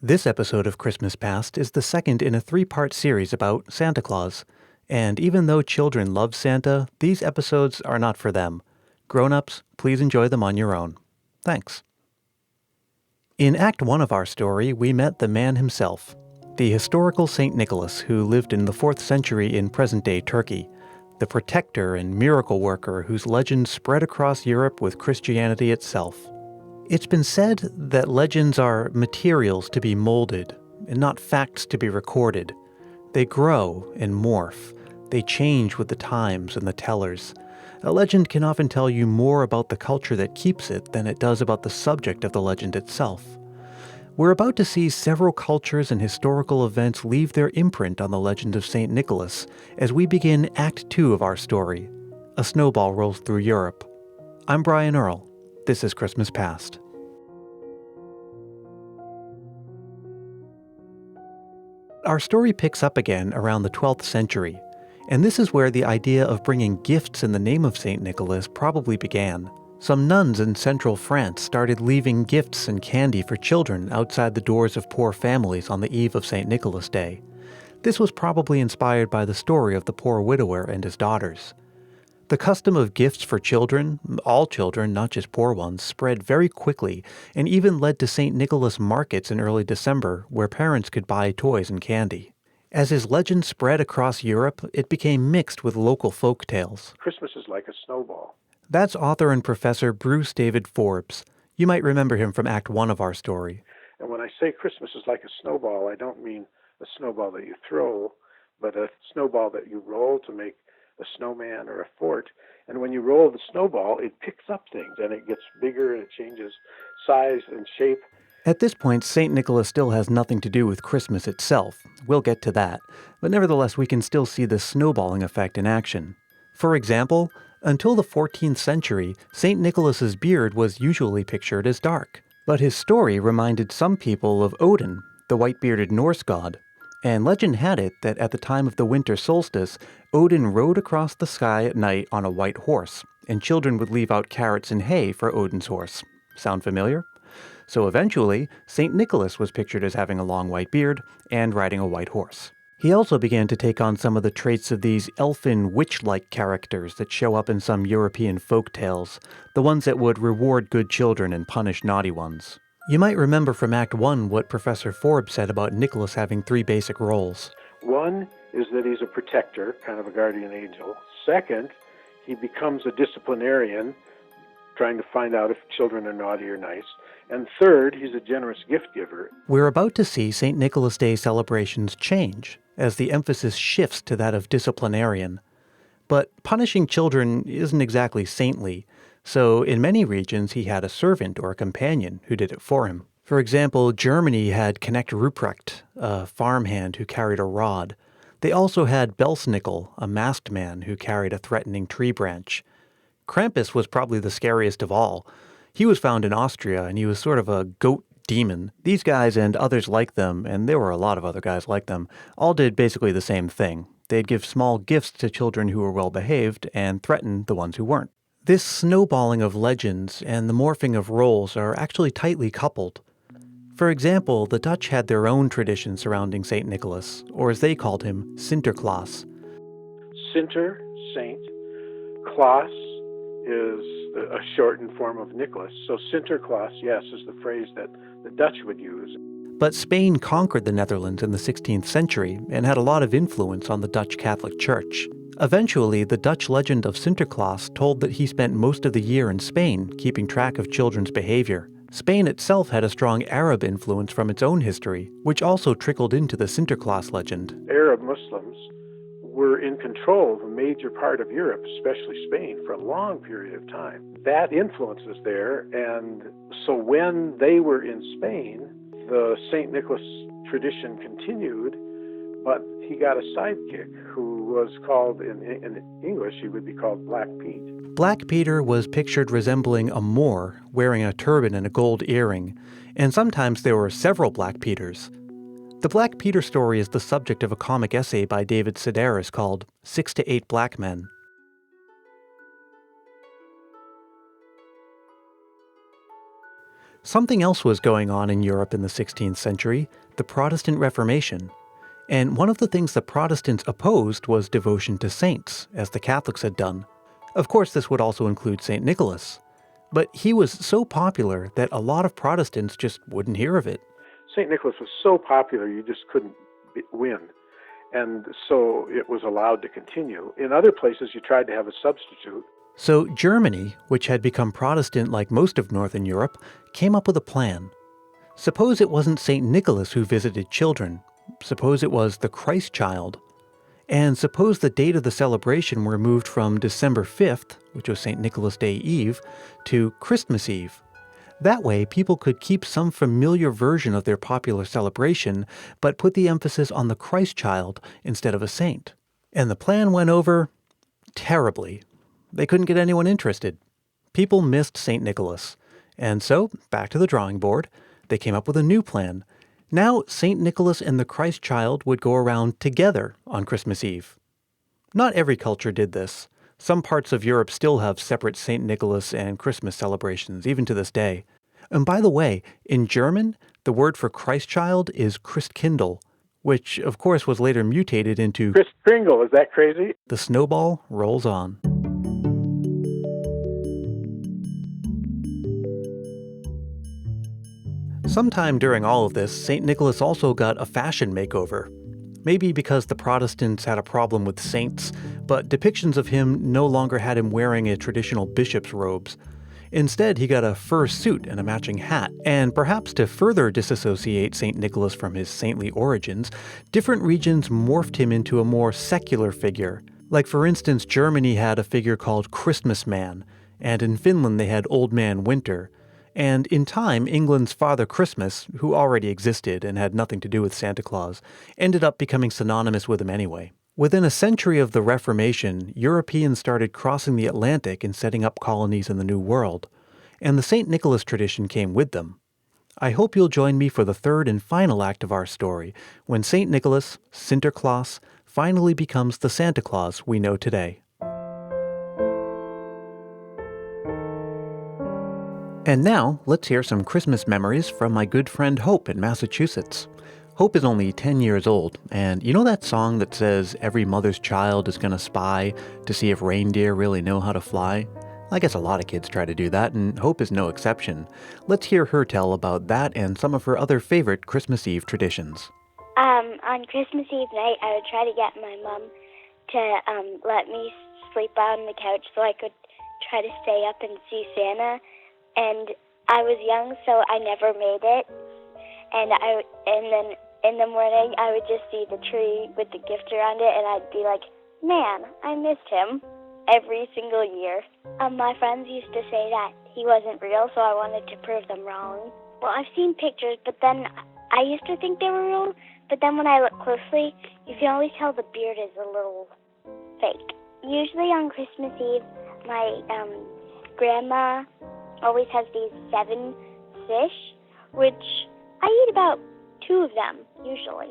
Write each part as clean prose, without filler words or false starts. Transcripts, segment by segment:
This episode of Christmas Past is the second in a three-part series about Santa Claus. And even though children love Santa, these episodes are not for them. Grown-ups, please enjoy them on your own. Thanks. In Act 1 of our story, we met the man himself, the historical Saint Nicholas who lived in the 4th century in present-day Turkey, the protector and miracle worker whose legend spread across Europe with Christianity itself. It's been said that legends are materials to be molded, and not facts to be recorded. They grow and morph. They change with the times and the tellers. A legend can often tell you more about the culture that keeps it than it does about the subject of the legend itself. We're about to see several cultures and historical events leave their imprint on the legend of St. Nicholas as we begin Act 2 of our story. A snowball rolls through Europe. I'm Brian Earl. This is Christmas Past. Our story picks up again around the 12th century, and this is where the idea of bringing gifts in the name of St. Nicholas probably began. Some nuns in central France started leaving gifts and candy for children outside the doors of poor families on the eve of St. Nicholas Day. This was probably inspired by the story of the poor widower and his daughters. The custom of gifts for children, all children, not just poor ones, spread very quickly and even led to St. Nicholas markets in early December where parents could buy toys and candy. As his legend spread across Europe, it became mixed with local folk tales. Christmas is like a snowball. That's author and professor Bruce David Forbes. You might remember him from Act 1 of our story. And when I say Christmas is like a snowball, I don't mean a snowball that you throw, but a snowball that you roll to make a snowman or a fort. And when you roll the snowball, it picks up things, and it gets bigger, and it changes size and shape. At this point, St. Nicholas still has nothing to do with Christmas itself. We'll get to that. But nevertheless, we can still see the snowballing effect in action. For example, until the 14th century, St. Nicholas's beard was usually pictured as dark. But his story reminded some people of Odin, the white-bearded Norse god. And legend had it that at the time of the winter solstice, Odin rode across the sky at night on a white horse, and children would leave out carrots and hay for Odin's horse. Sound familiar? So eventually, St. Nicholas was pictured as having a long white beard and riding a white horse. He also began to take on some of the traits of these elfin, witch-like characters that show up in some European folk tales, the ones that would reward good children and punish naughty ones. You might remember from Act 1 what Professor Forbes said about Nicholas having 3 basic roles. One is that he's a protector, kind of a guardian angel. Second, he becomes a disciplinarian, trying to find out if children are naughty or nice. And third, he's a generous gift giver. We're about to see St. Nicholas Day celebrations change as the emphasis shifts to that of disciplinarian. But punishing children isn't exactly saintly, so in many regions he had a servant or a companion who did it for him. For example, Germany had Knecht Ruprecht, a farmhand who carried a rod. They also had Belsnickel, a masked man who carried a threatening tree branch. Krampus was probably the scariest of all. He was found in Austria, and he was sort of a goat demon. These guys and others like them, and there were a lot of other guys like them, all did basically the same thing. They'd give small gifts to children who were well-behaved and threaten the ones who weren't. This snowballing of legends and the morphing of roles are actually tightly coupled. For example, the Dutch had their own tradition surrounding St. Nicholas, or as they called him, Sinterklaas. Sinter, saint. Claus is a shortened form of Nicholas. So Sinterklaas, yes, is the phrase that the Dutch would use. But Spain conquered the Netherlands in the 16th century and had a lot of influence on the Dutch Catholic Church. Eventually, the Dutch legend of Sinterklaas told that he spent most of the year in Spain, keeping track of children's behavior. Spain itself had a strong Arab influence from its own history, which also trickled into the Sinterklaas legend. Arab Muslims were in control of a major part of Europe, especially Spain, for a long period of time. That influence is there, and so when they were in Spain, the St. Nicholas tradition continued, but he got a sidekick who was called, in English, he would be called Black Pete. Black Peter was pictured resembling a Moor, wearing a turban and a gold earring, and sometimes there were several Black Peters. The Black Peter story is the subject of a comic essay by David Sedaris called 6 to 8 Black Men. Something else was going on in Europe in the 16th century, the Protestant Reformation. And one of the things the Protestants opposed was devotion to saints, as the Catholics had done. Of course, this would also include St. Nicholas. But he was so popular that a lot of Protestants just wouldn't hear of it. St. Nicholas was so popular you just couldn't win. And so it was allowed to continue. In other places, you tried to have a substitute. So Germany, which had become Protestant like most of Northern Europe, came up with a plan. Suppose it wasn't St. Nicholas who visited children. Suppose it was the Christ child. And suppose the date of the celebration were moved from December 5th, which was St. Nicholas Day Eve, to Christmas Eve. That way, people could keep some familiar version of their popular celebration, but put the emphasis on the Christ child instead of a saint. And the plan went over terribly. They couldn't get anyone interested. People missed St. Nicholas. And so, back to the drawing board, they came up with a new plan. Now, St. Nicholas and the Christ child would go around together on Christmas Eve. Not every culture did this. Some parts of Europe still have separate St. Nicholas and Christmas celebrations, even to this day. And by the way, in German, the word for Christ child is Christkindl, which, of course, was later mutated into Kris Kringle, is that crazy? The snowball rolls on. Sometime during all of this, St. Nicholas also got a fashion makeover. Maybe because the Protestants had a problem with saints, but depictions of him no longer had him wearing a traditional bishop's robes. Instead, he got a fur suit and a matching hat, and perhaps to further disassociate St. Nicholas from his saintly origins, different regions morphed him into a more secular figure. Like for instance, Germany had a figure called Christmas Man, and in Finland they had Old Man Winter. And in time, England's Father Christmas, who already existed and had nothing to do with Santa Claus, ended up becoming synonymous with him anyway. Within a century of the Reformation, Europeans started crossing the Atlantic and setting up colonies in the New World, and the St. Nicholas tradition came with them. I hope you'll join me for the third and final act of our story, when St. Nicholas, Sinterklaas, finally becomes the Santa Claus we know today. And now, let's hear some Christmas memories from my good friend Hope in Massachusetts. Hope is only 10 years old, and you know that song that says every mother's child is gonna spy to see if reindeer really know how to fly? I guess a lot of kids try to do that, and Hope is no exception. Let's hear her tell about that and some of her other favorite Christmas Eve traditions. On Christmas Eve night, I would try to get my mom to let me sleep out on the couch so I could try to stay up and see Santa. And I was young, so I never made it. And then in the morning, I would just see the tree with the gift around it, and I'd be like, man, I missed him every single year. My friends used to say that he wasn't real, so I wanted to prove them wrong. Well, I've seen pictures, but then I used to think they were real, but then when I look closely, you can always tell the beard is a little fake. Usually on Christmas Eve, my grandma always has these 7 fish, which I eat about 2 of them, usually.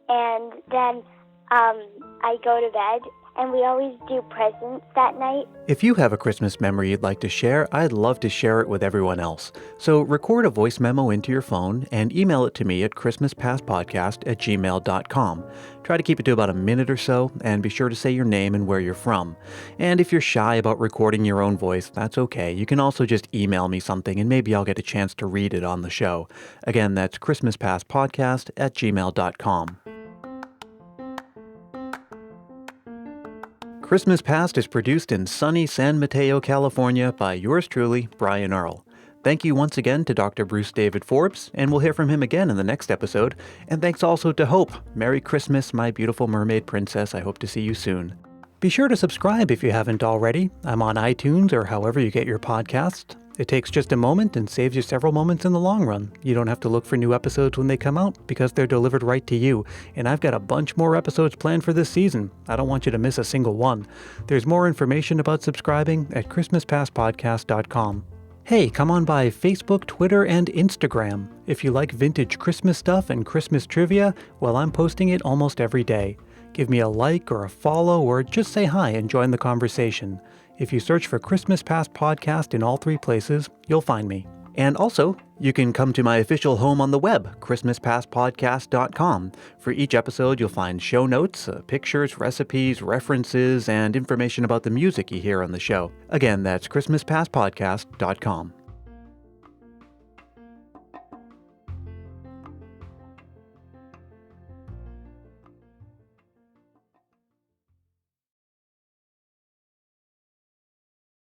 And then I go to bed, and we always do presents that night. If you have a Christmas memory you'd like to share, I'd love to share it with everyone else. So record a voice memo into your phone and email it to me at christmaspastpodcast@gmail.com. Try to keep it to about a minute or so, and be sure to say your name and where you're from. And if you're shy about recording your own voice, that's okay. You can also just email me something, and maybe I'll get a chance to read it on the show. Again, that's christmaspastpodcast@gmail.com. Christmas Past is produced in sunny San Mateo, California by yours truly, Brian Earl. Thank you once again to Dr. Bruce David Forbes, and we'll hear from him again in the next episode. And thanks also to Hope. Merry Christmas, my beautiful mermaid princess. I hope to see you soon. Be sure to subscribe if you haven't already. I'm on iTunes or however you get your podcasts. It takes just a moment and saves you several moments in the long run. You don't have to look for new episodes when they come out because they're delivered right to you. And I've got a bunch more episodes planned for this season. I don't want you to miss a single one. There's more information about subscribing at christmaspastpodcast.com. Hey, come on by Facebook, Twitter, and Instagram. If you like vintage Christmas stuff and Christmas trivia, well, I'm posting it almost every day. Give me a like or a follow, or just say hi and join the conversation. If you search for Christmas Past Podcast in all 3 places, you'll find me. And also, you can come to my official home on the web, ChristmasPastPodcast.com. For each episode, you'll find show notes, pictures, recipes, references, and information about the music you hear on the show. Again, that's ChristmasPastPodcast.com.